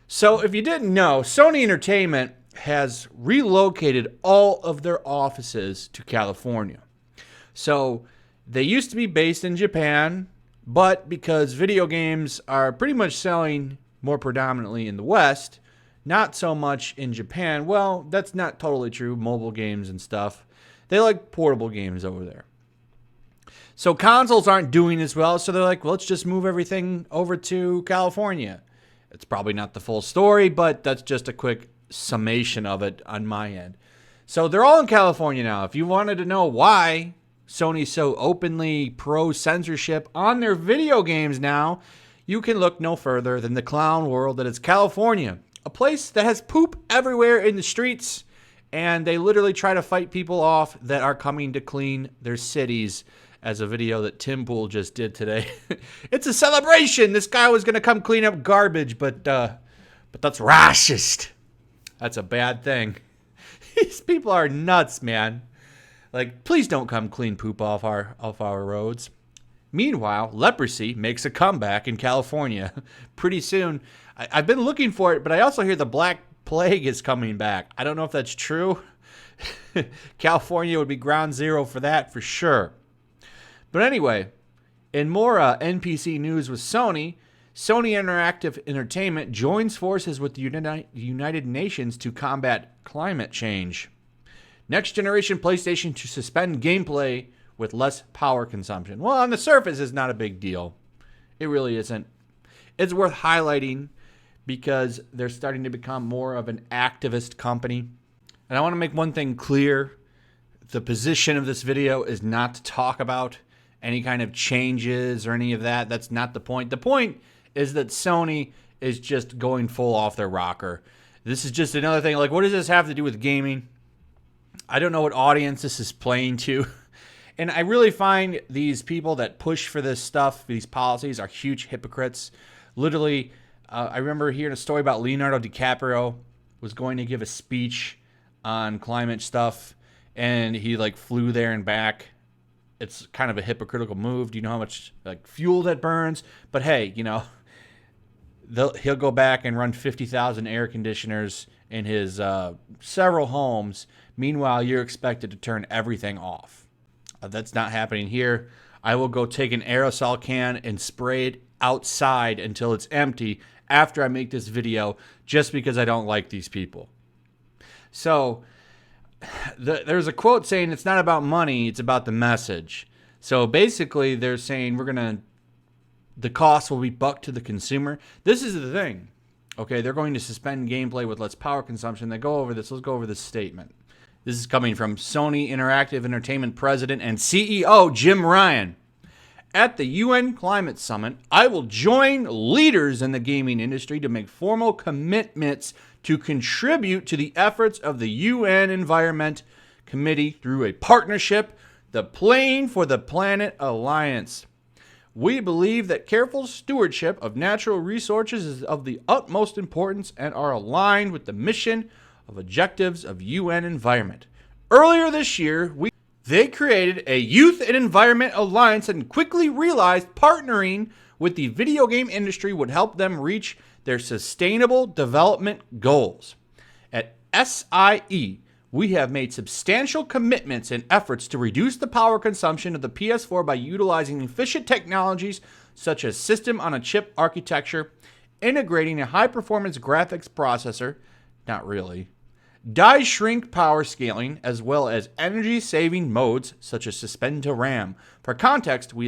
So if you didn't know, Sony Entertainment has relocated all of their offices to California. So they used to be based in Japan, but because video games are pretty much selling more predominantly in the West, not so much in Japan. Well, that's not totally true. Mobile games and stuff. They like portable games over there. So consoles aren't doing as well, so they're like, well, let's just move everything over to California. It's probably not the full story, but that's just a quick summation of it on my end. So they're all in California now. If you wanted to know why Sony's so openly pro-censorship on their video games now, you can look no further than the clown world that is California. A place that has poop everywhere in the streets, and they literally try to fight people off that are coming to clean their cities, as a video that Tim Pool just did today. It's a celebration. This guy was going to come clean up garbage, but that's racist. That's a bad thing. These people are nuts, man. Like, please don't come clean poop off our roads. Meanwhile, leprosy makes a comeback in California. Pretty soon. I've been looking for it, but I also hear the Black Plague is coming back. I don't know if that's true. California would be ground zero for that for sure. But anyway, in more NPC news with Sony Interactive Entertainment joins forces with the United Nations to combat climate change. Next generation PlayStation to suspend gameplay with less power consumption. Well, on the surface, it's not a big deal. It really isn't. It's worth highlighting because they're starting to become more of an activist company. And I want to make one thing clear. The position of this video is not to talk about any kind of changes or any of that. That's not the point. The point is that Sony is just going full off their rocker. This is just another thing. Like, what does this have to do with gaming? I don't know what audience this is playing to. And I really find these people that push for this stuff, these policies, are huge hypocrites. Literally, I remember hearing a story about Leonardo DiCaprio was going to give a speech on climate stuff, and he like flew there and back. It's kind of a hypocritical move. Do you know how much like fuel that burns? But hey, you know, he'll go back and run 50,000 air conditioners in his several homes. Meanwhile, you're expected to turn everything off. That's not happening here. I will go take an aerosol can and spray it outside until it's empty after I make this video, just because I don't like these people. So there's a quote saying it's not about money, it's about the message. So basically they're saying the cost will be bucked to the consumer. This is the thing. Okay, they're going to suspend gameplay with less power consumption. Let's go over this statement. This is coming from Sony Interactive Entertainment President and CEO Jim Ryan. At the UN Climate Summit, I will join leaders in the gaming industry to make formal commitments to contribute to the efforts of the UN Environment Committee through a partnership, the Playing for the Planet Alliance. We believe that careful stewardship of natural resources is of the utmost importance and are aligned with the mission of objectives of UN Environment. Earlier this year, they created a Youth and Environment Alliance and quickly realized partnering with the video game industry would help them reach their sustainable development goals. At SIE, we have made substantial commitments and efforts to reduce the power consumption of the PS4 by utilizing efficient technologies such as system-on-a-chip architecture, integrating a high-performance graphics processor, not really, die shrink power scaling, as well as energy-saving modes such as suspend to RAM. For context, we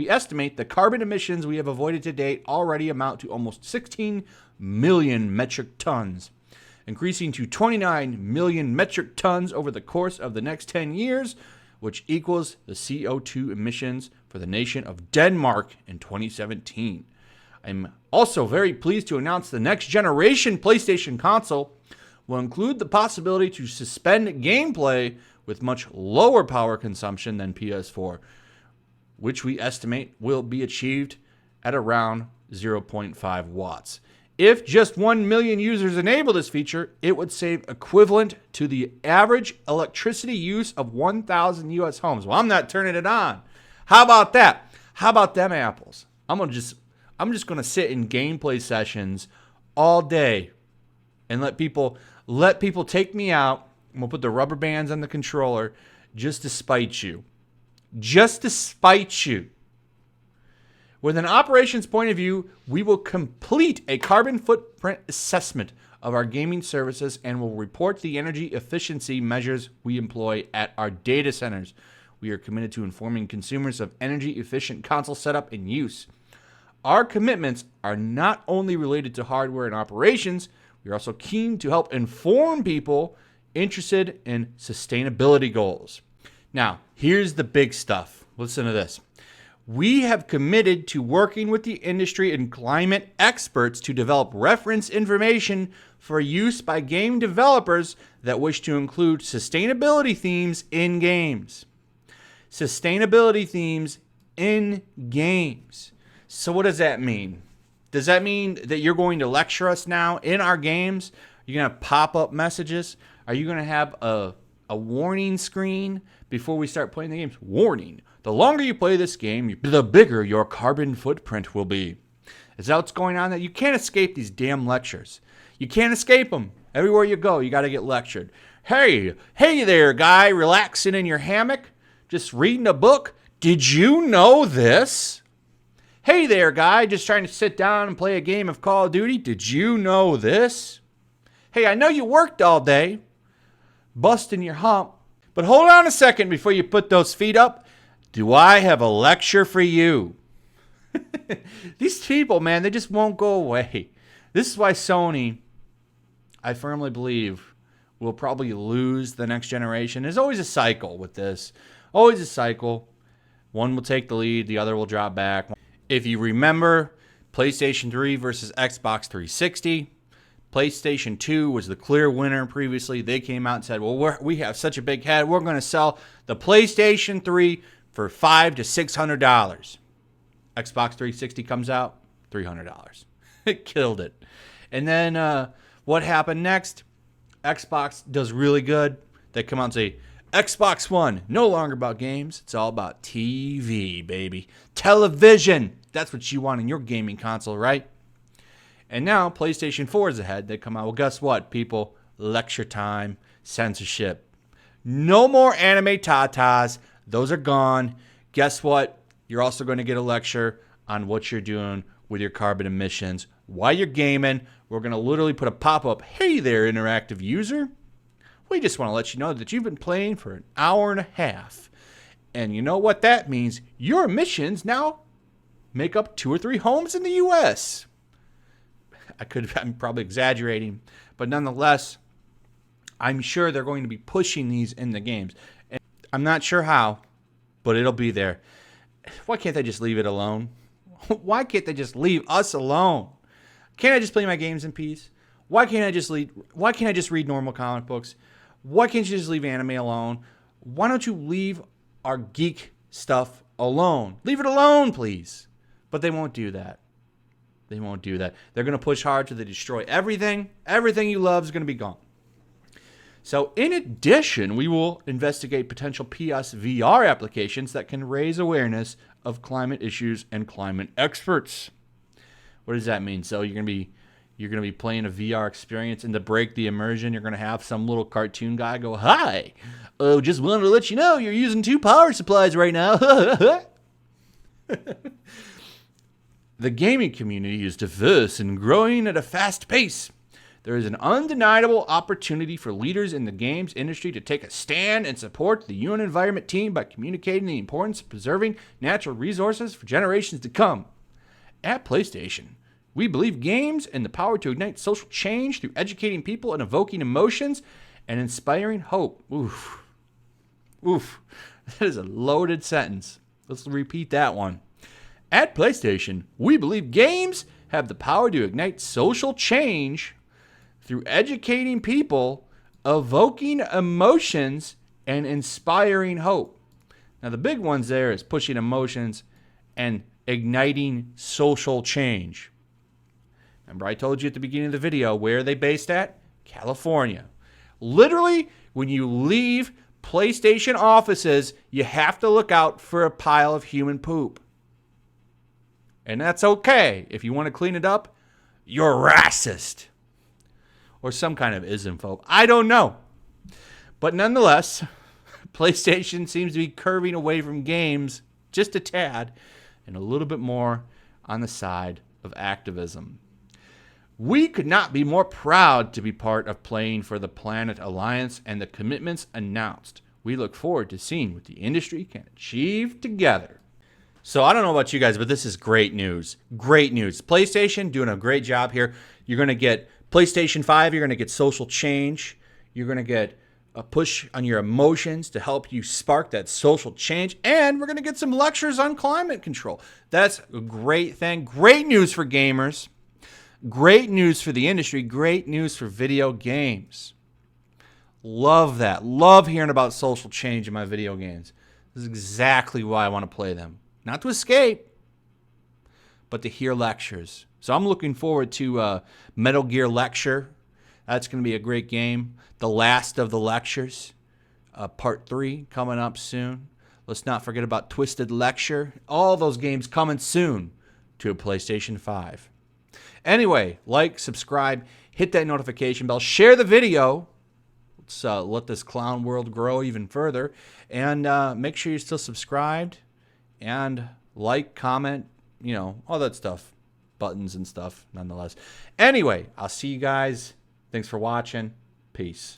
estimate the carbon emissions we have avoided to date already amount to almost 16 million metric tons, increasing to 29 million metric tons over the course of the next 10 years, which equals the CO2 emissions for the nation of Denmark in 2017. I'm also very pleased to announce the next generation PlayStation console will include the possibility to suspend gameplay with much lower power consumption than PS4, which we estimate will be achieved at around 0.5 watts. If just 1 million users enable this feature, it would save equivalent to the average electricity use of 1,000 U.S. homes. Well, I'm not turning it on. How about that? How about them apples? I'm just going to sit in gameplay sessions all day and let people take me out, and we'll put the rubber bands on the controller just to spite you. Just to spite you. With an operations point of view, we will complete a carbon footprint assessment of our gaming services and will report the energy efficiency measures we employ at our data centers. We are committed to informing consumers of energy efficient console setup and use. Our commitments are not only related to hardware and operations, we are also keen to help inform people interested in sustainability goals. Now, here's the big stuff. Listen to this. We have committed to working with the industry and climate experts to develop reference information for use by game developers that wish to include sustainability themes in games. Sustainability themes in games. So what does that mean? Does that mean that you're going to lecture us now in our games? You're going to have pop-up messages? Are you going to have a warning screen before we start playing the games? Warning. The longer you play this game, the bigger your carbon footprint will be. Is that what's going on? That you can't escape these damn lectures. You can't escape them. Everywhere you go, you got to get lectured. Hey there, guy, relaxing in your hammock, just reading a book. Did you know this? Hey there, guy, just trying to sit down and play a game of Call of Duty. Did you know this? Hey, I know you worked all day, busting your hump, but hold on a second before you put those feet up. Do I have a lecture for you? These people, man, they just won't go away. This is why Sony, I firmly believe, will probably lose the next generation. There's always a cycle with this. Always a cycle. One will take the lead, the other will drop back. If you remember, PlayStation 3 versus Xbox 360, PlayStation 2 was the clear winner previously. They came out and said, well, we have such a big head, we're going to sell the PlayStation 3 for $500 to $600. Xbox 360 comes out, $300. It killed it. And then what happened next? Xbox does really good. They come out and say, Xbox One, no longer about games. It's all about TV, baby. Television. That's what you want in your gaming console, right? And now PlayStation 4 is ahead. They come out, well, guess what, people? Lecture time, censorship. No more anime tatas. Those are gone. Guess what? You're also going to get a lecture on what you're doing with your carbon emissions. While you're gaming, we're going to literally put a pop-up. Hey there, interactive user. We just want to let you know that you've been playing for an hour and a half. And you know what that means? Your emissions now make up 2 or 3 homes in the U.S. I'm probably exaggerating, but nonetheless, I'm sure they're going to be pushing these in the games. And I'm not sure how, but it'll be there. Why can't they just leave it alone? Why can't they just leave us alone? Can't I just play my games in peace? Why can't I just read normal comic books? Why can't you just leave anime alone? Why don't you leave our geek stuff alone? Leave it alone, please. But they won't do that. They won't do that. They're going to push hard till they destroy everything. Everything you love is going to be gone. So in addition, we will investigate potential PSVR applications that can raise awareness of climate issues and climate experts. What does that mean? So you're going to be playing a VR experience, and to break the immersion, you're going to have some little cartoon guy go, "Hi, just wanted to let you know you're using 2 power supplies right now." The gaming community is diverse and growing at a fast pace. There is an undeniable opportunity for leaders in the games industry to take a stand and support the UN Environment team by communicating the importance of preserving natural resources for generations to come. At PlayStation, we believe games and the power to ignite social change through educating people and evoking emotions and inspiring hope. Oof. That is a loaded sentence. Let's repeat that one. At PlayStation, we believe games have the power to ignite social change through educating people, evoking emotions, and inspiring hope. Now, the big ones there is pushing emotions and igniting social change. Remember, I told you at the beginning of the video where are they based at? California. Literally, when you leave PlayStation offices, you have to look out for a pile of human poop. And that's okay. If you want to clean it up, you're racist. Or some kind of ismphobe. I don't know. But nonetheless, PlayStation seems to be curving away from games just a tad and a little bit more on the side of activism. We could not be more proud to be part of Playing for the Planet Alliance and the commitments announced. We look forward to seeing what the industry can achieve together. So I don't know about you guys, but this is great news. Great news. PlayStation doing a great job here. You're going to get PlayStation 5. You're going to get social change. You're going to get a push on your emotions to help you spark that social change. And we're going to get some lectures on climate control. That's a great thing. Great news for gamers. Great news for the industry. Great news for video games. Love that. Love hearing about social change in my video games. This is exactly why I want to play them. Not to escape, but to hear lectures. So I'm looking forward to Metal Gear Lecture. That's going to be a great game. The Last of the Lectures, Part 3, coming up soon. Let's not forget about Twisted Lecture. All those games coming soon to a PlayStation 5. Anyway, like, subscribe, hit that notification bell, share the video. Let's let this clown world grow even further. And make sure you're still subscribed. And like, comment, you know, all that stuff. Buttons and stuff, nonetheless. Anyway, I'll see you guys. Thanks for watching. Peace.